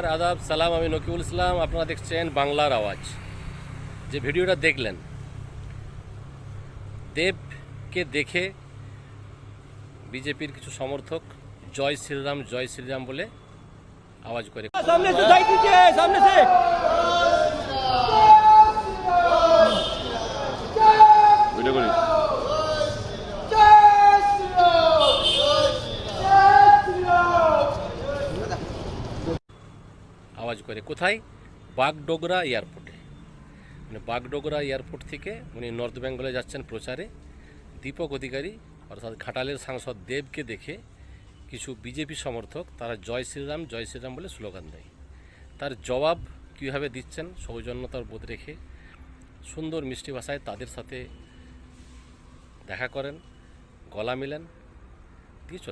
নমস্কার, আদাব, সালাম। আমি নকিবুল ইসলাম। আপনারা দেখছেন বাংলার আওয়াজ। যে ভিডিওটা দেখলেন, দেবকে দেখে বিজেপির কিছু সমর্থক জয় শ্রীরাম বলে আওয়াজ করে। सामने से साइड कीजिए, सामने से। वीडियो करी আওয়াজ করে কোথায়? বাগডোগরা এয়ারপোর্টে। মানে বাগডোগরা এয়ারপোর্ট থেকে উনি নর্থ বেঙ্গলে যাচ্ছেন প্রচারে। দীপক অধিকারী অর্থাৎ ঘাটালের সাংসদ দেবকে দেখে কিছু বিজেপি সমর্থক তারা জয় শ্রীরাম বলে স্লোগান দেয়। তার জবাব কীভাবে দিচ্ছেন সৌজন্যতার বোধ রেখে সুন্দর মিষ্টি ভাষায় তাদের সাথে দেখা করেন, গলা মিলেন, দিয়ে চলে